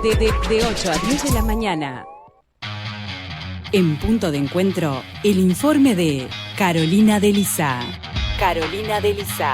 De 8 a 10 de la mañana. En Punto de Encuentro, el informe de Carolina de Lizá. Carolina de Lizá.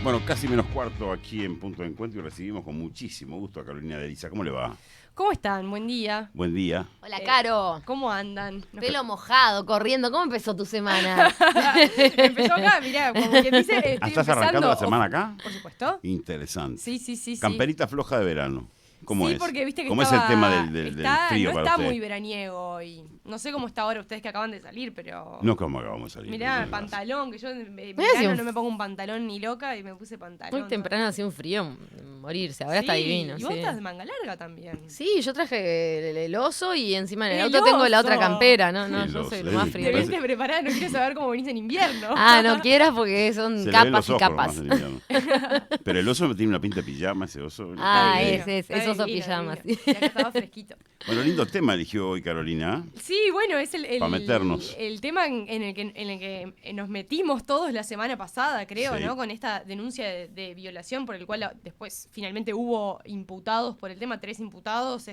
Bueno, casi menos cuarto aquí en Punto de Encuentro y recibimos con muchísimo gusto a Carolina de Lizá. ¿Cómo le va? ¿Cómo están? Buen día. Buen día. Hola, Caro. ¿Cómo andan? Pelo mojado, corriendo. ¿Cómo empezó tu semana? Empezó acá, mirá, como quien dice, estoy ¿Estás empezando. arrancando la semana acá? Por supuesto. Interesante. Sí. Camperita floja de verano. ¿Cómo sí, es? porque viste que ¿Cómo estaba, es el tema del frío no para está usted? muy veraniego hoy. No sé cómo está ahora ustedes que acaban de salir, pero... No, ¿cómo acabamos de salir? Mirá, No, pantalón, que yo en hacía verano un- no me pongo un pantalón ni loca y me puse pantalón. Muy temprano hacía un frío, morirse. Ahora está divino. Y vos sí. estás de manga larga también. Sí, yo traje el oso y encima en el ¡El auto tengo la otra oso! campera. No, El yo oso, soy lo más Te frío. parece- viste preparada, no quiero saber cómo venís en invierno. Ah, no quieras porque son Se le ven capas los y ojos capas. nomás en invierno. Pero el oso tiene una pinta de pijama, ese oso. Ah, Está divino, es está oso divino, pijama, divino. sí. Y acá estaba fresquito. Bueno, lindo tema eligió hoy Carolina. Sí, bueno, es Pa' meternos. el tema en el que nos metimos todos la semana pasada, creo, Sí. ¿no? Con esta denuncia de violación por el cual después finalmente hubo imputados por el tema, 3 imputados,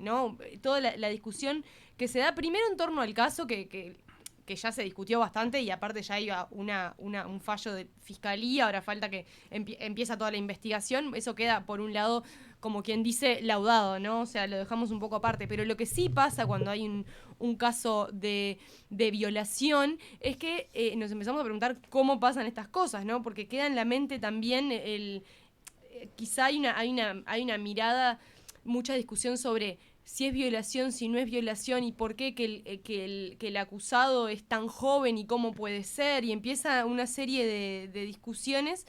¿no? Toda la discusión que se da primero en torno al caso que ya se discutió bastante y aparte ya iba un fallo de fiscalía, ahora falta que empieza toda la investigación, eso queda por un lado como quien dice laudado, ¿no? O sea, lo dejamos un poco aparte, pero lo que sí pasa cuando hay un caso de violación es que nos empezamos a preguntar cómo pasan estas cosas, ¿no? Porque queda en la mente también quizá hay una mirada, mucha discusión sobre si es violación, si no es violación y por qué que el acusado es tan joven y cómo puede ser, y empieza una serie de discusiones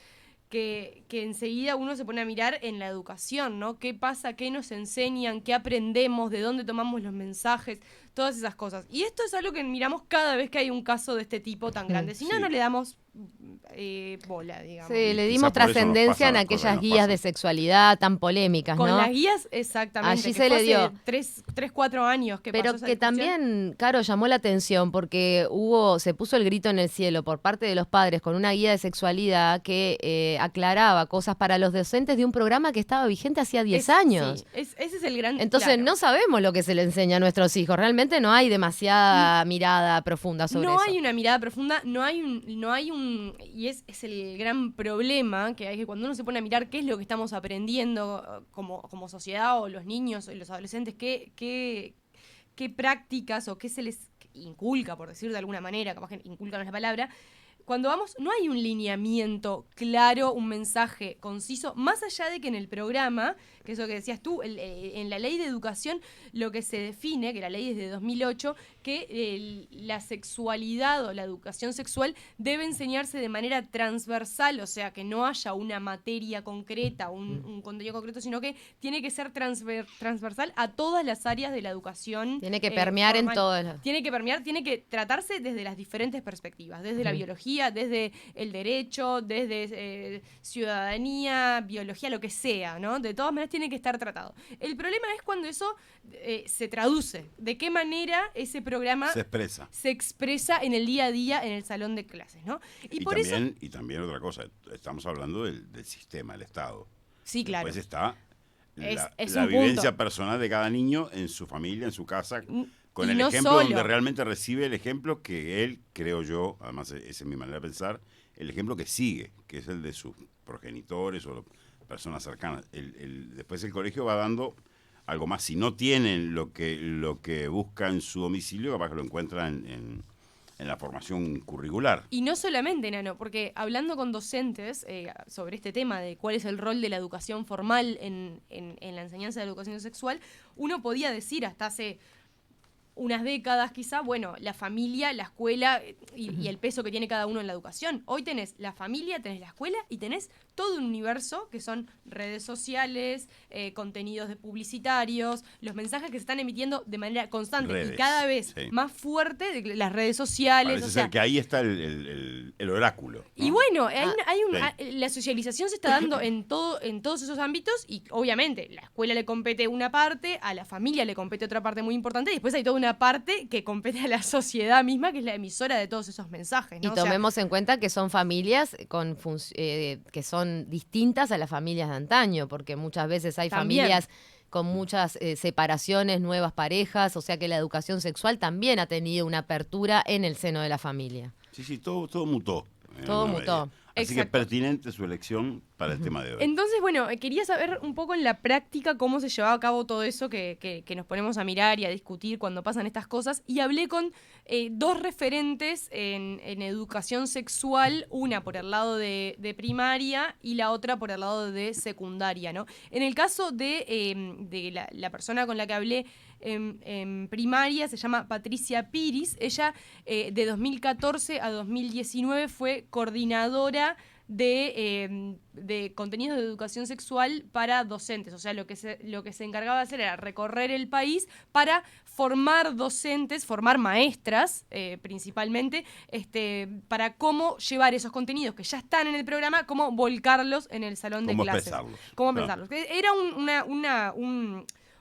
que enseguida uno se pone a mirar en la educación, ¿no? ¿Qué pasa? ¿Qué nos enseñan? ¿Qué aprendemos? ¿De dónde tomamos los mensajes? Todas esas cosas. Y esto es algo que miramos cada vez que hay un caso de este tipo tan grande. Si no, Sí. no le damos bola, digamos. Sí, le Quizá dimos por eso nos trascendencia pasa en las aquellas cosas que nos guías de pasan. sexualidad tan polémicas, Con ¿no? las guías, exactamente. Allí que se fue le dio. hace 3-4 años que Pero pasó esa que discusión. también, Caro, llamó la atención porque se puso el grito en el cielo por parte de los padres con una guía de sexualidad que aclaraba cosas para los docentes de un programa que estaba vigente hacía 10 años. Sí, ese es el gran... Entonces claro. no sabemos lo que se le enseña a nuestros hijos. Realmente no hay demasiada mirada profunda sobre No eso. hay una mirada profunda, y es el gran problema que hay que cuando uno se pone a mirar qué es lo que estamos aprendiendo como sociedad o los niños y los adolescentes, qué prácticas o qué se les inculca, por decir de alguna manera, capaz que inculca no es la palabra. Cuando vamos, no hay un lineamiento claro, un mensaje conciso, más allá de que en el programa, que es lo que decías tú, en la ley de educación, lo que se define, que la ley es de 2008, que la sexualidad o la educación sexual debe enseñarse de manera transversal, o sea, que no haya una materia concreta, un contenido concreto, sino que tiene que ser transversal a todas las áreas de la educación. Tiene que permear en formal. todas las... Tiene que permear, tiene que tratarse desde las diferentes perspectivas, desde la biología, desde el derecho, desde ciudadanía, biología, lo que sea, ¿no? De todas maneras tiene que estar tratado. El problema es cuando eso se traduce, de qué manera ese programa Se expresa. en el día a día en el salón de clases, ¿no? Y por eso... también otra cosa, estamos hablando del sistema, del Estado. Sí, claro. Después está Es la un vivencia punto. personal de cada niño en su familia, en su casa, con Y el no ejemplo solo. donde realmente recibe el ejemplo que él, creo yo, además esa es mi manera de pensar, el ejemplo que sigue, que es el de sus progenitores o personas cercanas. Después el colegio va dando algo más. Si no tienen lo que busca en su domicilio, capaz que lo encuentra en la formación curricular. Y no solamente, Nano, porque hablando con docentes sobre este tema de cuál es el rol de la educación formal en la enseñanza de la educación sexual, uno podía decir hasta hace unas décadas quizá, bueno, la familia, la escuela y el peso que tiene cada uno en la educación. Hoy tenés la familia, tenés la escuela y tenés todo un universo que son redes sociales, contenidos publicitarios, los mensajes que se están emitiendo de manera constante Redes, y cada vez sí. más fuerte de las redes sociales. Parece ser que ahí está el oráculo, ¿no? Y bueno, Sí. la socialización se está dando en todos esos ámbitos y obviamente la escuela le compete una parte, a la familia le compete otra parte muy importante y después hay toda una parte que compete a la sociedad misma, que es la emisora de todos esos mensajes, ¿no? Y O sea, tomemos en cuenta que son familias que son distintas a las familias de antaño, porque muchas veces hay También. familias con muchas separaciones, nuevas parejas, o sea que la educación sexual también ha tenido una apertura en el seno de la familia. Sí, todo mutó. en Todo alguna mutó. medida. Así Exacto. que pertinente su elección para el tema de hoy. Entonces, bueno, quería saber un poco en la práctica cómo se llevaba a cabo todo eso que nos ponemos a mirar y a discutir cuando pasan estas cosas. Y hablé con dos referentes en educación sexual, una por el lado de primaria y la otra por el lado de secundaria, ¿no? En el caso de la persona con la que hablé en primaria, se llama Patricia Piris. Ella de 2014 a 2019 fue coordinadora de contenidos de educación sexual para docentes. O sea, lo que se encargaba de hacer era recorrer el país para formar docentes, formar maestras principalmente, para cómo llevar esos contenidos que ya están en el programa, cómo volcarlos en el salón de ¿Cómo clases. expresarlos? Cómo Claro. expresarlos. Era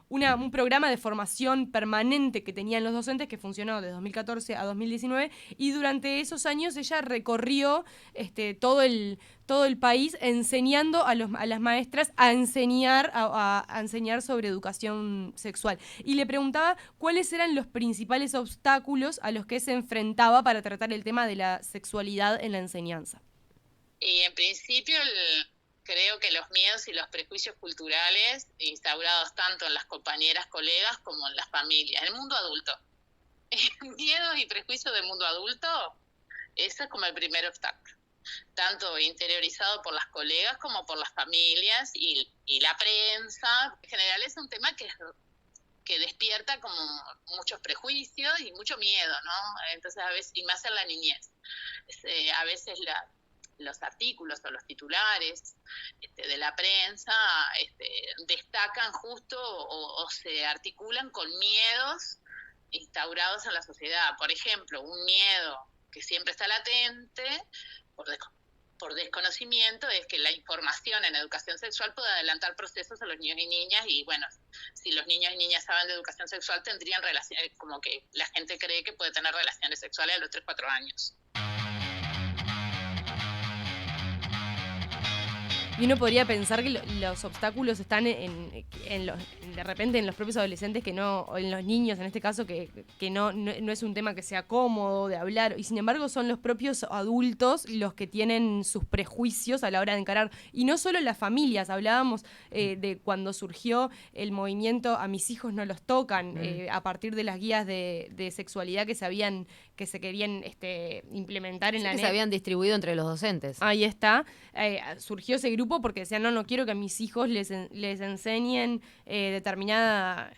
un programa de formación permanente que tenían los docentes que funcionó de 2014 a 2019 y durante esos años ella recorrió todo el país enseñando a las maestras a enseñar sobre educación sexual. Y le preguntaba cuáles eran los principales obstáculos a los que se enfrentaba para tratar el tema de la sexualidad en la enseñanza. Y en principio creo que los miedos y los prejuicios culturales instaurados tanto en las compañeras, colegas, como en las familias, en el mundo adulto. Miedos y prejuicios del mundo adulto, ese es como el primer obstáculo. Tanto interiorizado por las colegas como por las familias y la prensa. En general es un tema que despierta como muchos prejuicios y mucho miedo, ¿no? Entonces a veces, y más en la niñez, a veces los artículos o los titulares de la prensa destacan justo o se articulan con miedos instaurados en la sociedad. Por ejemplo, un miedo que siempre está latente por desconocimiento es que la información en educación sexual puede adelantar procesos a los niños y niñas y bueno, si los niños y niñas saben de educación sexual tendrían relaciones, como que la gente cree que puede tener relaciones sexuales a los 3-4 años. Y uno podría pensar que los obstáculos están de repente en los propios adolescentes o en los niños en este caso, que no es un tema que sea cómodo de hablar, y sin embargo son los propios adultos los que tienen sus prejuicios a la hora de encarar, y no solo las familias. Hablábamos de cuando surgió el movimiento A mis hijos no los tocan, a partir de las guías de sexualidad que se querían implementar en Sí, la que NEP. se habían distribuido entre los docentes. Ahí está. Surgió ese grupo porque decían, no quiero que a mis hijos les enseñen determinada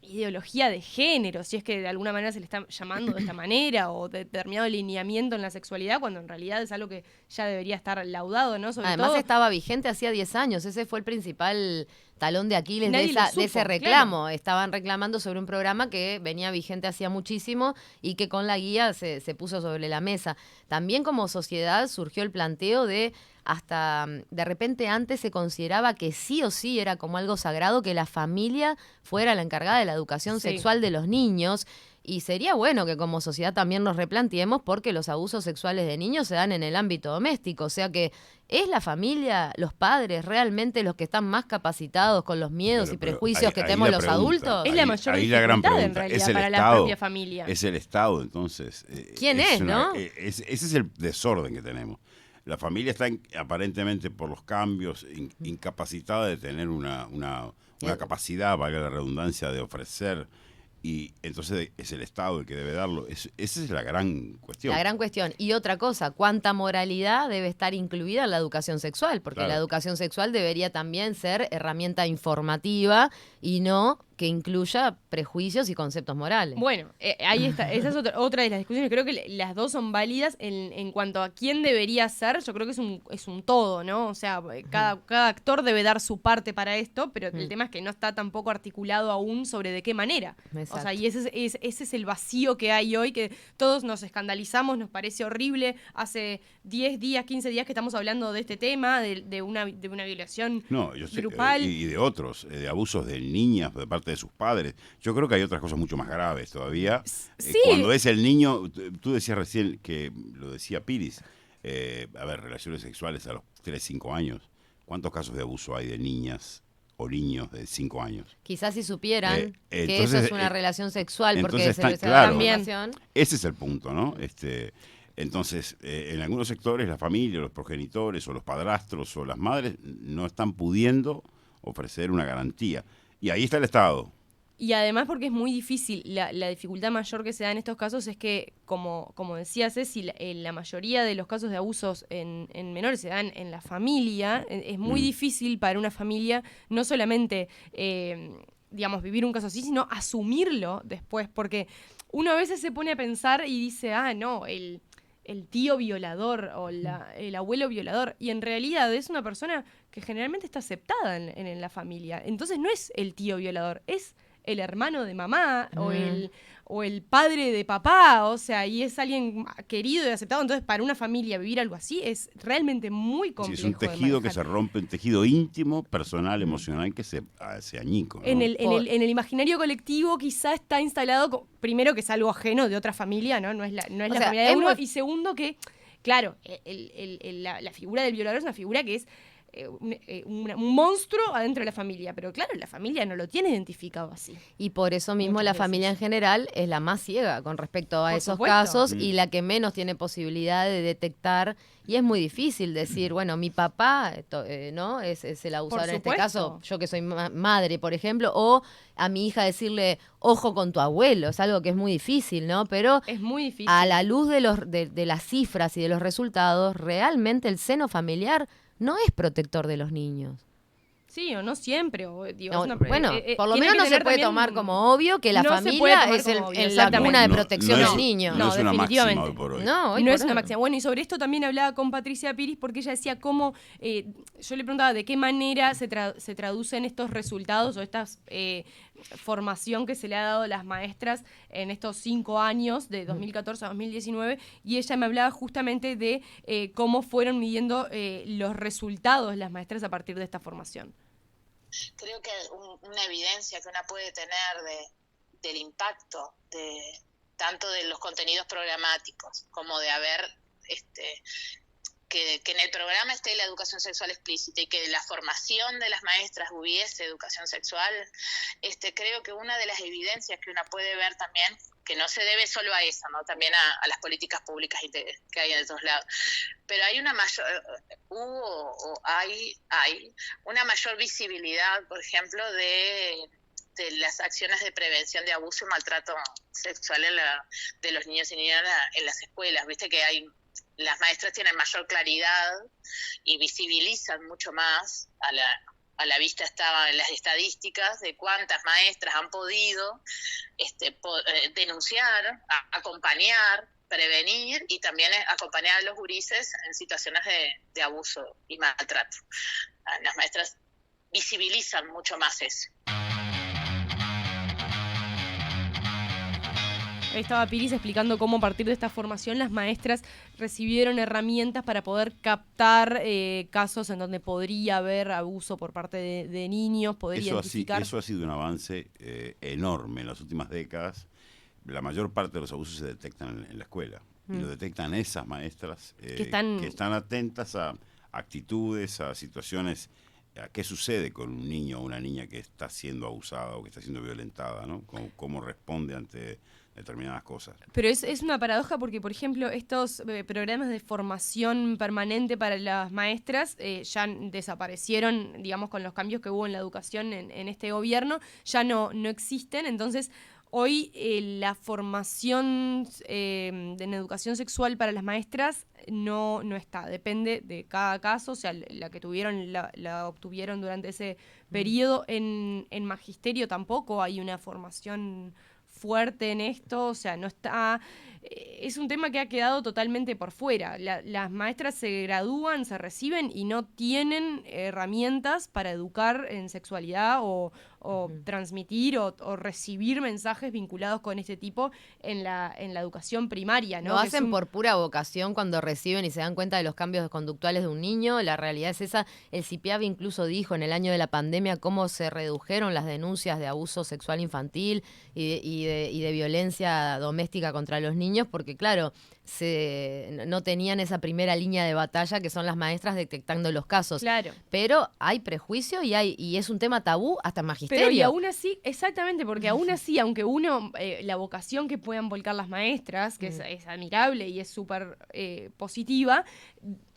ideología de género, si es que de alguna manera se le está llamando de esta manera, o determinado lineamiento en la sexualidad, cuando en realidad es algo que ya debería estar laudado, ¿no? Sobre Además todo, estaba vigente hacía 10 años, ese fue el principal talón de Aquiles Nadie lo de supo, ese reclamo. Estaban reclamando sobre un programa que venía vigente hacía muchísimo y que con la guía se puso sobre la mesa. También como sociedad surgió el planteo hasta de repente antes se consideraba que sí o sí era como algo sagrado que la familia fuera la encargada de la educación Sí. sexual de los niños. Y sería bueno que como sociedad también nos replanteemos porque los abusos sexuales de niños se dan en el ámbito doméstico. O sea que ¿es la familia, los padres realmente los que están más capacitados con los miedos y Pero prejuicios que ahí tenemos la los pregunta, adultos? es la mayor ahí la gran dificultad en pregunta, realidad ¿es el para la Estado? propia familia. Es el Estado, entonces. ¿Quién es, no? Ese es el desorden que tenemos. La familia está aparentemente por los cambios incapacitada de tener una capacidad, valga la redundancia, de ofrecer, y entonces es el Estado el que debe darlo. Esa es la gran cuestión. La gran cuestión. Y otra cosa, ¿cuánta moralidad debe estar incluida en la educación sexual? Porque Claro. la educación sexual debería también ser herramienta informativa y no que incluya prejuicios y conceptos morales. Bueno, ahí está. Esa es otra de las discusiones. Creo que las dos son válidas en cuanto a quién debería ser. Yo creo que es un todo, ¿no? O sea, cada actor debe dar su parte para esto, pero el tema es que no está tampoco articulado aún sobre de qué manera. Exacto. O sea, y ese es el vacío que hay hoy, que todos nos escandalizamos, nos parece horrible. Hace 10 días, 15 días que estamos hablando de este tema, de una violación grupal. Y de otros, de abusos de niñas de parte de sus padres. Yo creo que hay otras cosas mucho más graves todavía. Sí. Cuando es el niño, tú decías recién, que lo decía Piris, relaciones sexuales a los 3, 5 años. ¿Cuántos casos de abuso hay de niñas o niños de 5 años? Quizás si supieran que entonces, eso es una relación sexual, porque entonces se claro, da información. Ese es el punto, ¿no? Entonces, en algunos sectores la familia, los progenitores o los padrastros o las madres no están pudiendo ofrecer una garantía. Y ahí está el Estado. Y además porque es muy difícil, la dificultad mayor que se da en estos casos es que, como decía Ceci, la mayoría de los casos de abusos en menores se dan en la familia. Es muy difícil para una familia no solamente, vivir un caso así, sino asumirlo después, porque uno a veces se pone a pensar y dice, no, el tío violador o el abuelo violador, y en realidad es una persona que generalmente está aceptada en la familia. Entonces no es el tío violador, es el hermano de mamá o el padre de papá, o sea, y es alguien querido y aceptado. Entonces, para una familia vivir algo así es realmente muy complejo. Sí, es un tejido que se rompe, un tejido íntimo, personal, emocional, que se añica, ¿no? En el imaginario colectivo quizá está instalado, primero, que es algo ajeno de otra familia, ¿no? No es la familia de uno, y segundo que, claro, la figura del violador es una figura que es un monstruo adentro de la familia, pero claro, la familia no lo tiene identificado así. Y por eso mismo Muchas la veces. familia en general es la más ciega con respecto a Por esos supuesto. casos y la que menos tiene posibilidad de detectar. Y es muy difícil decir, bueno, mi papá no es el abusador en este supuesto. caso, yo que soy madre, por ejemplo, o a mi hija decirle, ojo con tu abuelo, es algo que es muy difícil, ¿no? Pero Es muy difícil. a la luz de las cifras y de los resultados, realmente el seno familiar no es protector de los niños. Sí, o no siempre. Digo, No, es una, bueno, por lo tiene menos que no se tener puede también tomar como obvio que la no se puede familia tomar es como obvio, la exactamente. cuna de No, protección no es- del niño. No es una máxima definitivamente. hoy por hoy. No, hoy No por es una hoy. máxima. Bueno, y sobre esto también hablaba con Patricia Piris, porque ella decía cómo, yo le preguntaba de qué manera se traducen estos resultados o esta formación que se le ha dado a las maestras en estos 5 años, de 2014 a 2019, y ella me hablaba justamente de cómo fueron midiendo los resultados las maestras a partir de esta formación. Creo que una evidencia que una puede tener del impacto tanto de los contenidos programáticos como de haber que en el programa esté la educación sexual explícita y que la formación de las maestras hubiese educación sexual, creo que una de las evidencias que una puede ver también, que no se debe solo a eso, ¿no? También a las políticas públas que hay de todos lados, pero hay una mayor, hay una mayor visibilidad, por ejemplo, de las acciones de prevención de abuso y maltrato sexual de los niños y niñas en las escuelas. Viste que las maestras tienen mayor claridad y visibilizan mucho más, a la vista estaban las estadísticas de cuántas maestras han podido denunciar, acompañar, prevenir y también acompañar a los gurises en situaciones de abuso y maltrato. Las maestras visibilizan mucho más eso. Ahí estaba Piris explicando cómo a partir de esta formación las maestras recibieron herramientas para poder captar casos en donde podría haber abuso por parte de niños, poder identificar. Eso ha sido un avance enorme en las últimas décadas. La mayor parte de los abusos se detectan en la escuela y lo detectan esas maestras que están atentas a actitudes, a situaciones, a qué sucede con un niño o una niña que está siendo abusada o que está siendo violentada, ¿no? Cómo responde ante determinadas cosas. Pero es una paradoja porque, por ejemplo, estos programas de formación permanente para las maestras ya desaparecieron, digamos, con los cambios que hubo en la educación en este gobierno, ya no existen. Entonces, Hoy la formación en educación sexual para las maestras no está, depende de cada caso, o sea, la que tuvieron la obtuvieron durante ese periodo. En magisterio tampoco hay una formación fuerte en esto, o sea, no está... es un tema que ha quedado totalmente por fuera. Las maestras se gradúan, se reciben y no tienen herramientas para educar en sexualidad o transmitir o recibir mensajes vinculados con este tipo en la educación primaria, ¿no? Lo Que hacen por pura vocación cuando reciben y se dan cuenta de los cambios conductuales de un niño. La realidad es esa. El CIPIAB incluso dijo en el año de la pandemia cómo se redujeron las denuncias de abuso sexual infantil y de violencia doméstica contra los niños, porque claro, no tenían esa primera línea de batalla que son las maestras detectando los casos. Claro. Pero hay prejuicio y es un tema tabú hasta en magisterio. Pero y aún así, exactamente, porque aún así, aunque uno, la vocación que puedan volcar las maestras, que es admirable y es súper positiva,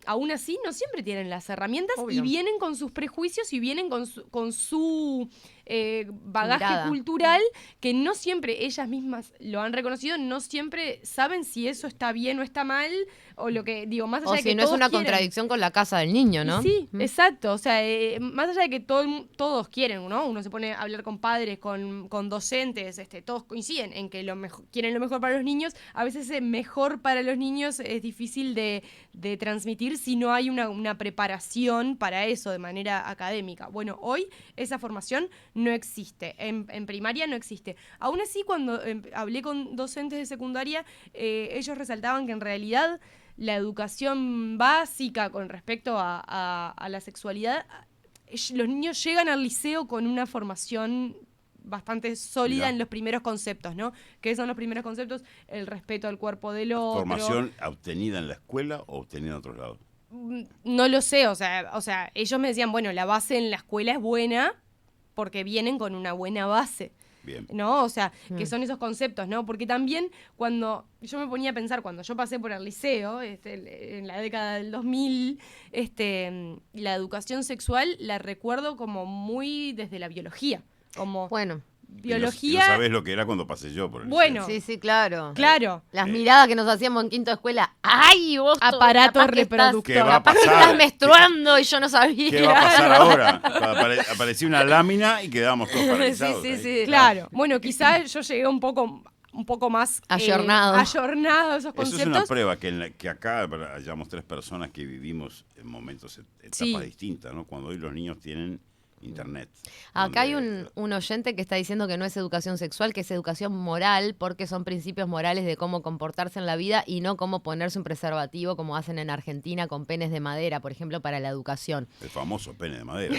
aún así no siempre tienen las herramientas. Obvio. Y vienen con sus prejuicios y vienen con su bagaje cultural, que no siempre ellas mismas lo han reconocido, no siempre saben si eso está bien o está mal, o lo que digo, más allá de que si no es una contradicción con la casa del niño, ¿no? Y sí, exacto, o sea, más allá de que todos quieren, ¿no? Uno se pone a hablar con padres, con docentes, todos coinciden en que quieren lo mejor para los niños. A veces ese mejor para los niños es difícil de transmitir si no hay una preparación para eso de manera académica. Bueno, hoy esa formación no existe, en primaria no existe. Aún así, cuando hablé con docentes de secundaria, ellos resaltaban que en realidad la educación básica con respecto a la sexualidad, los niños llegan al liceo con una formación bastante sólida en los primeros conceptos, ¿no? ¿Qué son los primeros conceptos? El respeto al cuerpo del otro. ¿Formación obtenida en la escuela o obtenida en otros lados? No lo sé, o sea, ellos me decían, bueno, la base en la escuela es buena porque vienen con una buena base. Bien. ¿No? O sea, que son esos conceptos, ¿no? Porque también cuando yo me ponía a pensar, cuando yo pasé por el liceo, en la década del 2000, la educación sexual la recuerdo como muy desde la biología. Como biología. No sabés lo que era cuando pasé yo por el Bueno. liceo. Sí, claro. Claro. Las miradas que nos hacíamos en quinto de escuela. ¡Ay, vos! Aparato reproductor. ¿Qué va a Capaz que pasar? estás menstruando y yo no sabía. ¿Qué va a pasar ahora? Aparecía una lámina y quedábamos todos paralizados. Sí. Claro. Bueno, quizás yo llegué un poco más ayornado a esos conceptos. Eso es una prueba que acá hayamos 3 personas que vivimos en momentos, etapas distintas, ¿no? Cuando hoy los niños tienen internet. Acá hay un oyente que está diciendo que no es educación sexual, que es educación moral, porque son principios morales de cómo comportarse en la vida y no cómo ponerse un preservativo como hacen en Argentina con penes de madera, por ejemplo, para la educación. El famoso pene de madera.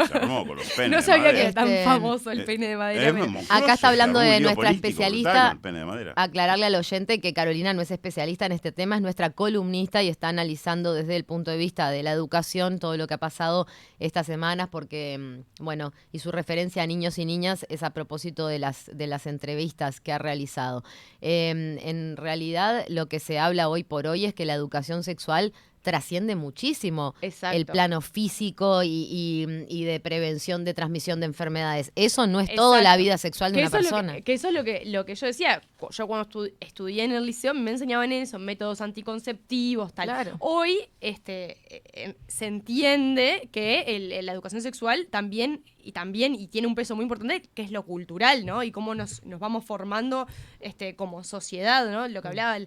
Se armó con los penes no sabía de madera. que era tan famoso el pene de madera. Acá está hablando de nuestra político especialista. Brutal, el pene de madera. Aclararle al oyente que Carolina no es especialista en este tema, es nuestra columnista y está analizando desde el punto de vista de la educación todo lo que ha pasado estas semanas, porque bueno, y su referencia a niños y niñas es a propósito de las entrevistas que ha realizado. En realidad, lo que se habla hoy por hoy es que la educación sexual trasciende muchísimo el plano físico y de prevención de transmisión de enfermedades. Eso no es todo la vida sexual de una persona. Eso es lo que yo decía. Yo cuando estudié en el liceo me enseñaban eso, métodos anticonceptivos, tal. Claro. Hoy se entiende que la educación sexual también tiene un peso muy importante, que es lo cultural, ¿no? Y cómo nos vamos formando como sociedad, ¿no? Lo que hablaba,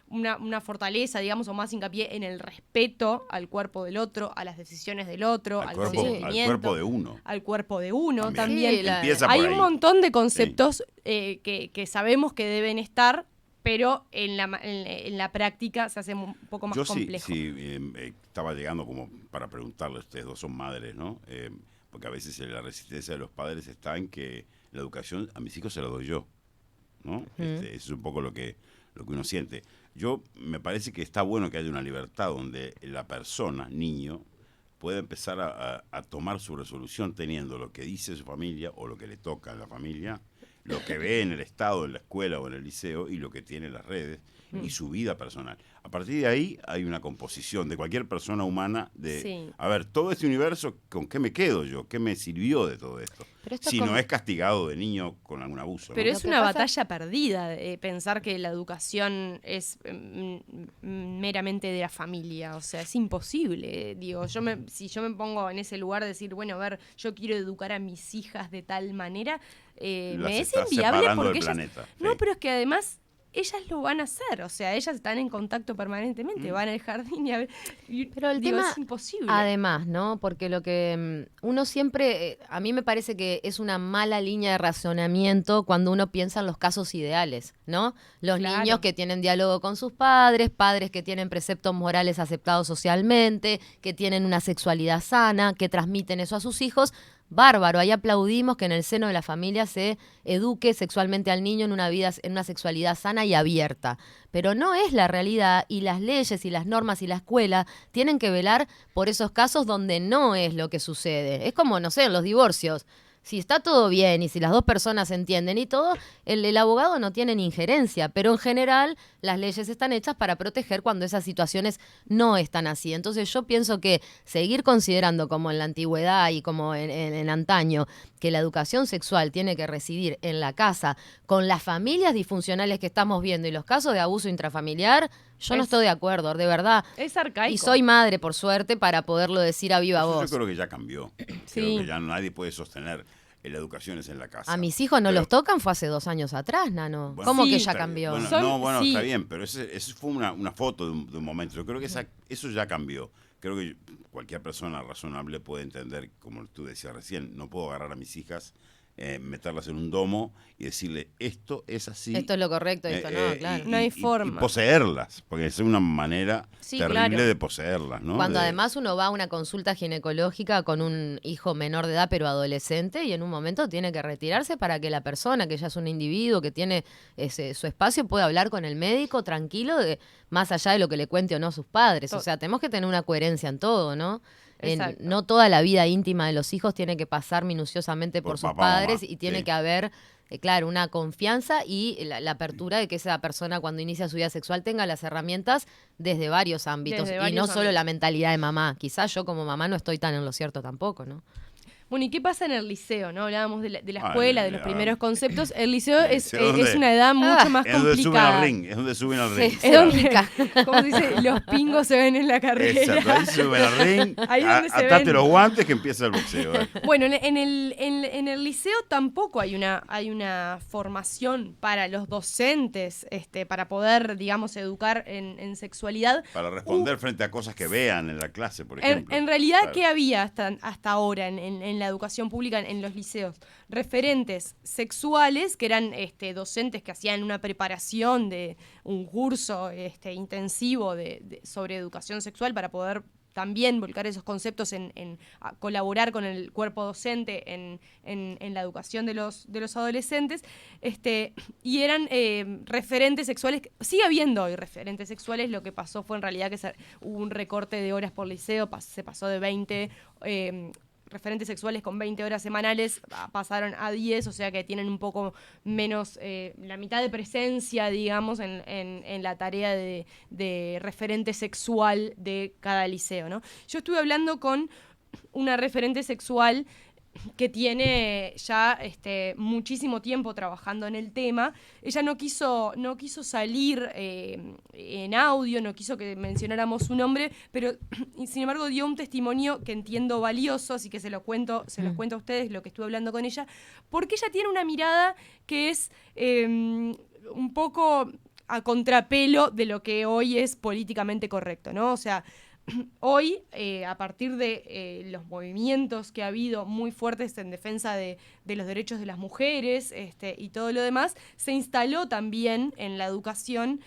una fortaleza, digamos, o más hincapié en el respeto al cuerpo del otro, a las decisiones del otro, al consentimiento. Al cuerpo de uno. Al cuerpo de uno también. Sí, hay un montón de conceptos que sabemos que deben estar, pero en la práctica se hace un poco más complejo. Estaba llegando como para preguntarle, ustedes dos son madres, ¿no? Porque a veces la resistencia de los padres está en que la educación a mis hijos se la doy yo, ¿no? Eso es un poco lo que uno siente. Me parece que está bueno que haya una libertad donde la persona, niño, puede empezar a tomar su resolución teniendo lo que dice su familia o lo que le toca a la familia, lo que ve en el Estado, en la escuela o en el liceo y lo que tiene en las redes y su vida personal. A partir de ahí hay una composición de cualquier persona humana de, Sí. a ver, todo este universo, ¿con qué me quedo yo? ¿Qué me sirvió de todo esto? Pero esto Si como- no es castigado de niño con algún abuso. ¿no? Pero Lo es que una pasa- batalla perdida pensar que la educación es meramente de la familia. O sea, es imposible. Digo, si yo me pongo en ese lugar de decir, bueno, a ver, yo quiero educar a mis hijas de tal manera, Las me es estás inviable separando porque del ellas... planeta. No, sí. pero es que además ellas lo van a hacer. O sea, ellas están en contacto permanentemente, van al jardín Pero el digo, tema, es imposible. además, ¿no? Porque lo que uno siempre, a mí me parece que es una mala línea de razonamiento cuando uno piensa en los casos ideales, ¿no? Los Claro. niños que tienen diálogo con sus padres, padres que tienen preceptos morales aceptados socialmente, que tienen una sexualidad sana, que transmiten eso a sus hijos. Bárbaro, ahí aplaudimos que en el seno de la familia se eduque sexualmente al niño en una sexualidad sana y abierta. Pero no es la realidad y las leyes y las normas y la escuela tienen que velar por esos casos donde no es lo que sucede. Es como, no sé, en los divorcios. Si está todo bien y si las dos personas se entienden y todo, el abogado no tiene ni injerencia, pero en general las leyes están hechas para proteger cuando esas situaciones no están así. Entonces yo pienso que seguir considerando como en la antigüedad y como en antaño que la educación sexual tiene que residir en la casa con las familias disfuncionales que estamos viendo y los casos de abuso intrafamiliar, yo no Es- estoy de acuerdo, de verdad. Es arcaico. Y soy madre, por suerte, para poderlo decir a viva Eso voz. yo creo que ya cambió. Sí. Creo que ya nadie puede sostener la educación es en la casa. A mis hijos no Pero- los tocan, fue hace 2 años atrás, Nano. Bueno, ¿Cómo sí, que ya está- cambió? Bueno, Sí. está bien, pero ese fue una foto de un momento. Yo creo que eso ya cambió. Creo que cualquier persona razonable puede entender, como tú decías recién, no puedo agarrar a mis hijas, meterlas en un domo y decirle, esto es así. Esto es lo correcto, esto no, claro. No hay forma. Y poseerlas, porque es una manera Sí, terrible claro. de poseerlas, ¿no? Cuando De- además uno va a una consulta ginecológica con un hijo menor de edad pero adolescente y en un momento tiene que retirarse para que la persona, que ya es un individuo, que tiene su espacio, pueda hablar con el médico tranquilo, más allá de lo que le cuente o no sus padres. O sea, tenemos que tener una coherencia en todo, ¿no? Exacto. No toda la vida íntima de los hijos tiene que pasar minuciosamente por Por sus papá, padres mamá, y tiene sí. que haber, claro, una confianza y la apertura de que esa persona cuando inicia su vida sexual tenga las herramientas desde varios ámbitos Desde y varios no solo ámbitos. la mentalidad de mamá. Quizás yo como mamá no estoy tan en lo cierto tampoco, ¿no? Bueno, ¿y qué pasa en el liceo? ¿No? Hablábamos de la Ah, escuela, de los ya. primeros conceptos. El liceo ¿El es, liceo dónde? es una edad mucho más es donde suben al complicada. ring, es donde suben al ring. Sí, Es Claro. donde, como se dice, los pingos se ven en la carrera. Exacto, ahí suben al ring, Ahí es donde se atate ven. los guantes que empieza el boxeo. Bueno, en el liceo tampoco hay una formación para los docentes, para poder, digamos, educar en sexualidad. Para responder frente a cosas que vean en la clase, por En, ejemplo. en realidad, Claro. ¿qué había hasta ahora en la educación pública, en los liceos? Referentes sexuales, que eran docentes que hacían una preparación de un curso intensivo sobre educación sexual para poder también volcar esos conceptos a colaborar con el cuerpo docente en la educación de los adolescentes, y eran referentes sexuales. Sigue habiendo hoy referentes sexuales. Lo que pasó fue en realidad que hubo un recorte de horas por liceo, se pasó de 20 referentes sexuales con 20 horas semanales, pasaron a 10, o sea que tienen un poco menos, la mitad de presencia, digamos, en la tarea de referente sexual de cada liceo, ¿no? Yo estuve hablando con una referente sexual que tiene ya muchísimo tiempo trabajando en el tema. Ella no quiso salir en audio, no quiso que mencionáramos su nombre, pero sin embargo dio un testimonio que entiendo valioso, así que se los cuento a ustedes lo que estuve hablando con ella, porque ella tiene una mirada que es un poco a contrapelo de lo que hoy es políticamente correcto, ¿no? O sea, hoy, a partir de los movimientos que ha habido muy fuertes en defensa de los derechos de las mujeres y todo lo demás, se instaló también en la educación,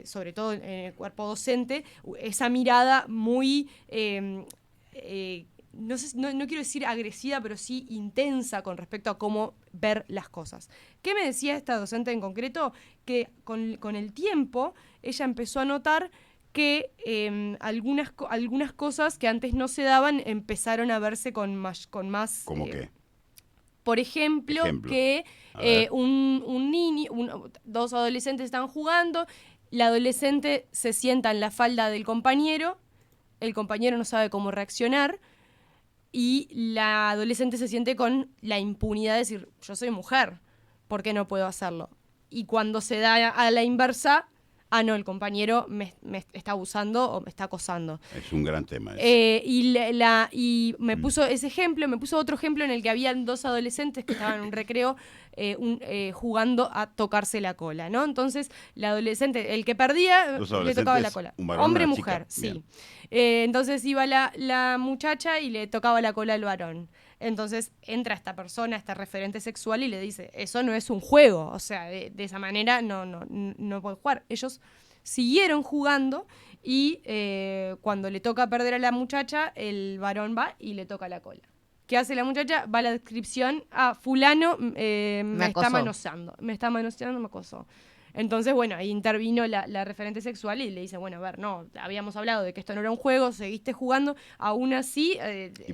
sobre todo en el cuerpo docente, esa mirada muy, no quiero decir agresiva, pero sí intensa con respecto a cómo ver las cosas. ¿Qué me decía esta docente en concreto? Que con el tiempo ella empezó a notar que algunas cosas que antes no se daban empezaron a verse con más. ¿Cómo qué? Por ejemplo, Ejemplo. que A ver. un niño, dos adolescentes están jugando la adolescente se sienta en la falda del compañero, el compañero no sabe cómo reaccionar y la adolescente se siente con la impunidad de decir, yo soy mujer, ¿por qué no puedo hacerlo? Y cuando se da a la inversa, no, el compañero me está abusando o me está acosando. Es un gran tema. Y me puso ese ejemplo, me puso otro ejemplo en el que habían 2 adolescentes que estaban en un recreo jugando a tocarse la cola, ¿no? Entonces, la adolescente, el que perdía, le tocaba la cola. Un varón, hombre, una mujer, chica. sí. Entonces iba la muchacha y le tocaba la cola al varón. Entonces entra esta persona, este referente sexual y le dice, eso no es un juego, o sea, de esa manera no puede jugar. Ellos siguieron jugando y cuando le toca perder a la muchacha, el varón va y le toca la cola. ¿Qué hace la muchacha? Va a la descripción, fulano me está manoseando, me acosó. Entonces, bueno, ahí intervino la referente sexual y le dice, bueno, a ver, no, habíamos hablado de que esto no era un juego, seguiste jugando, aún así,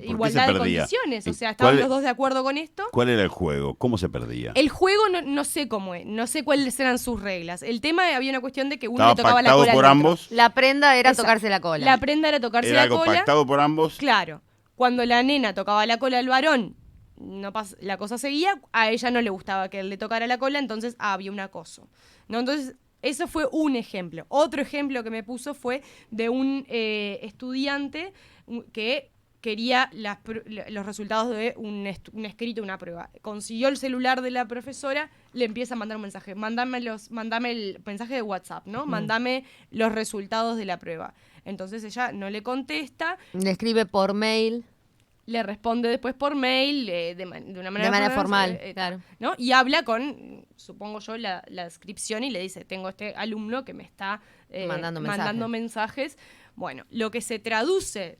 igualdad de condiciones, o sea, estaban los dos de acuerdo con esto. ¿Cuál era el juego? ¿Cómo se perdía? El juego no sé cómo es, no sé cuáles eran sus reglas. El tema había una cuestión de que uno ¿Estaba le tocaba la pactado cola por al ambos? otro. La prenda era Exacto. tocarse la cola. La prenda era tocarse ¿Era la algo cola. pactado por ambos? Claro. Cuando la nena tocaba la cola al varón, la cosa seguía, a ella no le gustaba que él le tocara la cola, entonces había un acoso, ¿no? Entonces, eso fue un ejemplo. Otro ejemplo que me puso fue de un estudiante que quería los resultados de un escrito, una prueba. Consiguió el celular de la profesora, le empieza a mandar un mensaje. Mándame el mensaje de WhatsApp, ¿no? Mándame los resultados de la prueba. Entonces ella no le contesta. Le escribe por mail. Le responde después por mail, de una manera formal, claro. ¿no? Y habla con, supongo yo, la descripción y le dice, tengo este alumno que me está mandando mensajes. Bueno, lo que se traduce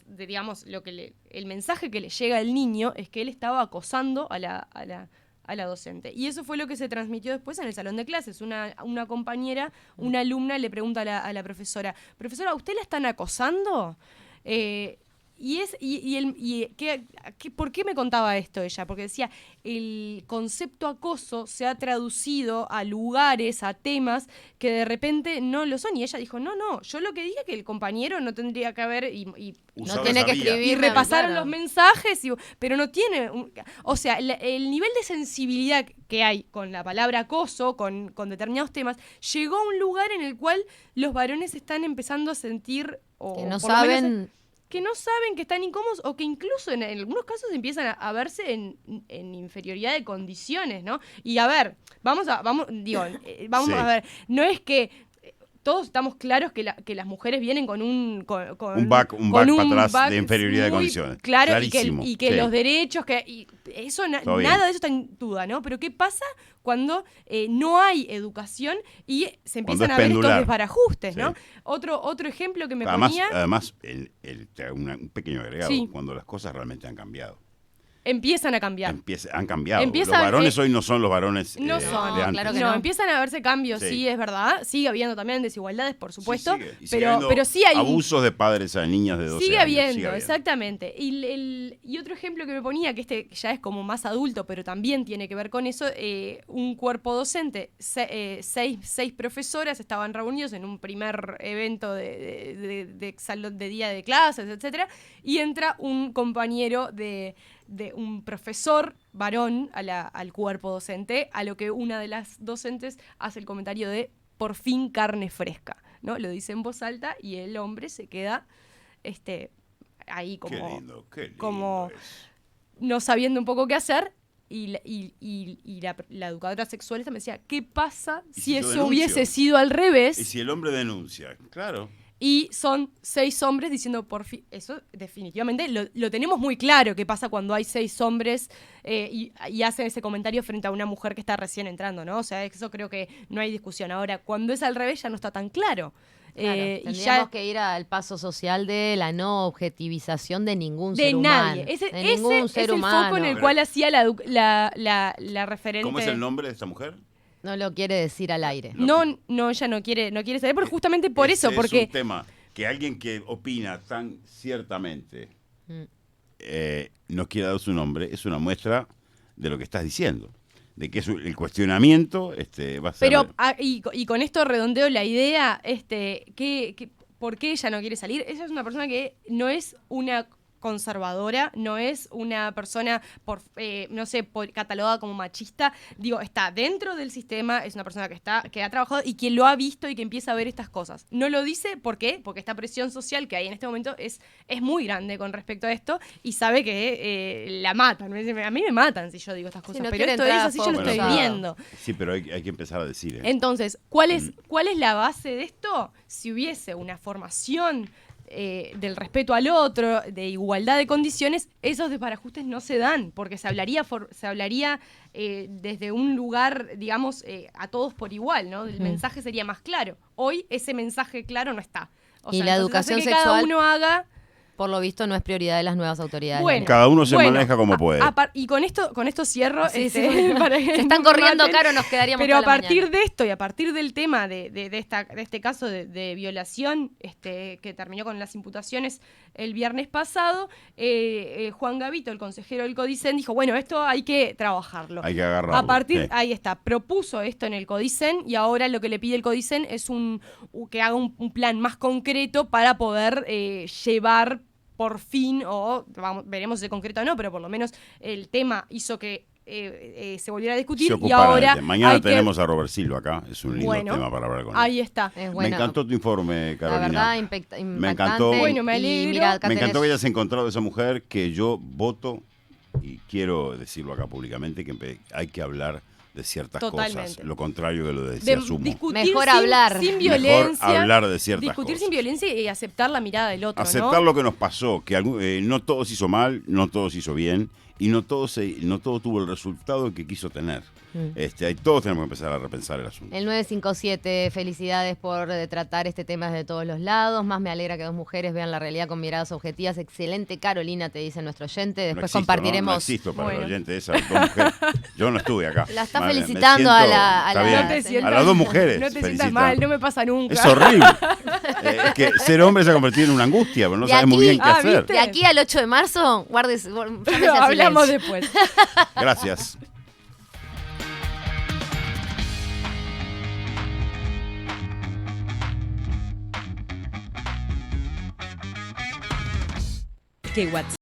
digamos, el mensaje que le llega al niño es que él estaba acosando a la docente. Y eso fue lo que se transmitió después en el salón de clases. Una compañera, una alumna le pregunta a la profesora, profesora, ¿a usted la están acosando? ¿Por qué me contaba esto ella? Porque decía, el concepto acoso se ha traducido a lugares, a temas que de repente no lo son. Y ella dijo, no, yo lo que dije es que el compañero no tendría que haber no tiene que escribir. Y repasaron los mensajes, pero no tiene... o sea, el nivel de sensibilidad que hay con la palabra acoso, con determinados temas, llegó a un lugar en el cual los varones están empezando a sentir... que no saben... que no saben que están incómodos o que incluso en algunos casos empiezan a verse en inferioridad de condiciones, ¿no? Y a ver, vamos Sí. a ver, no es que todos estamos claros que las mujeres vienen con un back para atrás de inferioridad de muy condiciones. claro, Clarísimo. y que Sí. los derechos, eso Todo bien. nada de eso está en duda, ¿no? Pero ¿qué pasa cuando no hay educación y se empiezan Cuando a es ver estos pendular. desbarajustes, ¿no? Sí. Otro ejemplo que me Además, ponía... te hago un pequeño agregado, Sí. cuando las cosas realmente han cambiado. Empiezan a cambiar. Han cambiado. Empiezan, Los varones hoy no son los varones no de son, antes. claro que no, no. empiezan a verse cambios, Sí. sí, es verdad. Sigue habiendo también desigualdades, por supuesto. Sí, sigue. Y sigue habiendo pero sí hay abusos de padres a niñas de 12 sigue años. habiendo, exactamente. Y otro ejemplo que me ponía, que ya es como más adulto, pero también tiene que ver con eso, un cuerpo docente, seis profesoras estaban reunidos en un primer evento de salón de día de clases, etcétera, y entra un compañero de un profesor varón al cuerpo docente, a lo que una de las docentes hace el comentario de por fin carne fresca, ¿no? Lo dice en voz alta y el hombre se queda ahí Qué lindo como es. no sabiendo un poco qué hacer. Y la educadora sexual me decía, ¿qué pasa ¿Y si yo eso denuncio? hubiese sido al revés? Y si el hombre denuncia, claro. Y son 6 hombres diciendo, por fin, eso definitivamente lo tenemos muy claro, qué pasa cuando hay 6 hombres y hacen ese comentario frente a una mujer que está recién entrando, ¿no? O sea, eso creo que no hay discusión. Ahora, cuando es al revés ya no está tan claro. Claro, Y tendríamos que ir al paso social de la no objetivización de ningún de ser humano. nadie. Ese ningún es ser el humano. foco en el Pero- cual hacía la referente. ¿Cómo es el nombre de esta mujer? No lo quiere decir al aire. No, ella no quiere saber, porque justamente por Ese eso, porque es un tema que alguien que opina tan ciertamente no quiera dar su nombre, es una muestra de lo que estás diciendo. de que el cuestionamiento va a ser... Pero, y con esto redondeo la idea, ¿por qué ella no quiere salir? Ella es una persona que no es una conservadora, no es una persona, catalogada como machista. Digo, está dentro del sistema, es una persona que ha trabajado y que lo ha visto y que empieza a ver estas cosas. No lo dice, ¿por qué? Porque esta presión social que hay en este momento es muy grande con respecto a esto y sabe que la matan. A mí me matan si yo digo estas cosas, no pero esto es así, yo lo estoy viendo. Sí, pero hay que empezar a decir. Entonces, ¿cuál es la base de esto? Si hubiese una formación del respeto al otro, de igualdad de condiciones, esos desbarajustes no se dan, porque se hablaría desde un lugar, digamos, a todos por igual, ¿no? El mensaje sería más claro. Hoy ese mensaje claro no está. Y la educación hace que sexual, cada uno haga... por lo visto, no es prioridad de las nuevas autoridades. Bueno, cada uno se maneja como puede. Y con esto cierro. Sí, para que se están no corriendo, maten. Caro, nos quedaríamos Pero toda a la partir mañana. de esto y a partir del tema de este caso de violación que terminó con las imputaciones el viernes pasado, Juan Gavito, el consejero del Codicen, dijo, bueno, esto hay que trabajarlo. Hay que agarrarlo. Ahí está, propuso esto en el Codicen y ahora lo que le pide el Codicen es que haga un plan más concreto para poder llevar por fin, veremos si es concreto o no, pero por lo menos el tema hizo que se volviera a discutir y ahora mañana tenemos a Robert Silva acá, es un lindo tema para hablar con él. Ahí está. Me encantó tu informe, Carolina. La verdad, impactante. Me encantó. Bueno, me alegro. Mira, Me encantó que hayas encontrado a esa mujer que yo voto, y quiero decirlo acá públicamente, que hay que hablar de ciertas cosas, lo contrario de lo de decía Sumo. Mejor hablar. Sin violencia. Mejor hablar de ciertas discutir cosas. sin violencia y aceptar la mirada del otro, aceptar ¿no? lo que nos pasó, que no todos hizo mal, no todos hizo bien, y no todo tuvo el resultado que quiso tener. Todos tenemos que empezar a repensar el asunto. El 957, felicidades por tratar este tema desde todos los lados. Más me alegra que dos mujeres vean la realidad con miradas objetivas. Excelente, Carolina, te dice nuestro oyente. Después compartiremos. No existo para el oyente de esas dos mujeres. Yo no estuve acá. La está felicitando a las dos mujeres. No te sientas mal, no me pasa nunca. Es horrible. Que ser hombre se ha convertido en una angustia, pero no sabes muy bien qué hacer. De aquí al 8 de marzo, guárdese. Hablamos después. Gracias. Que WhatsApp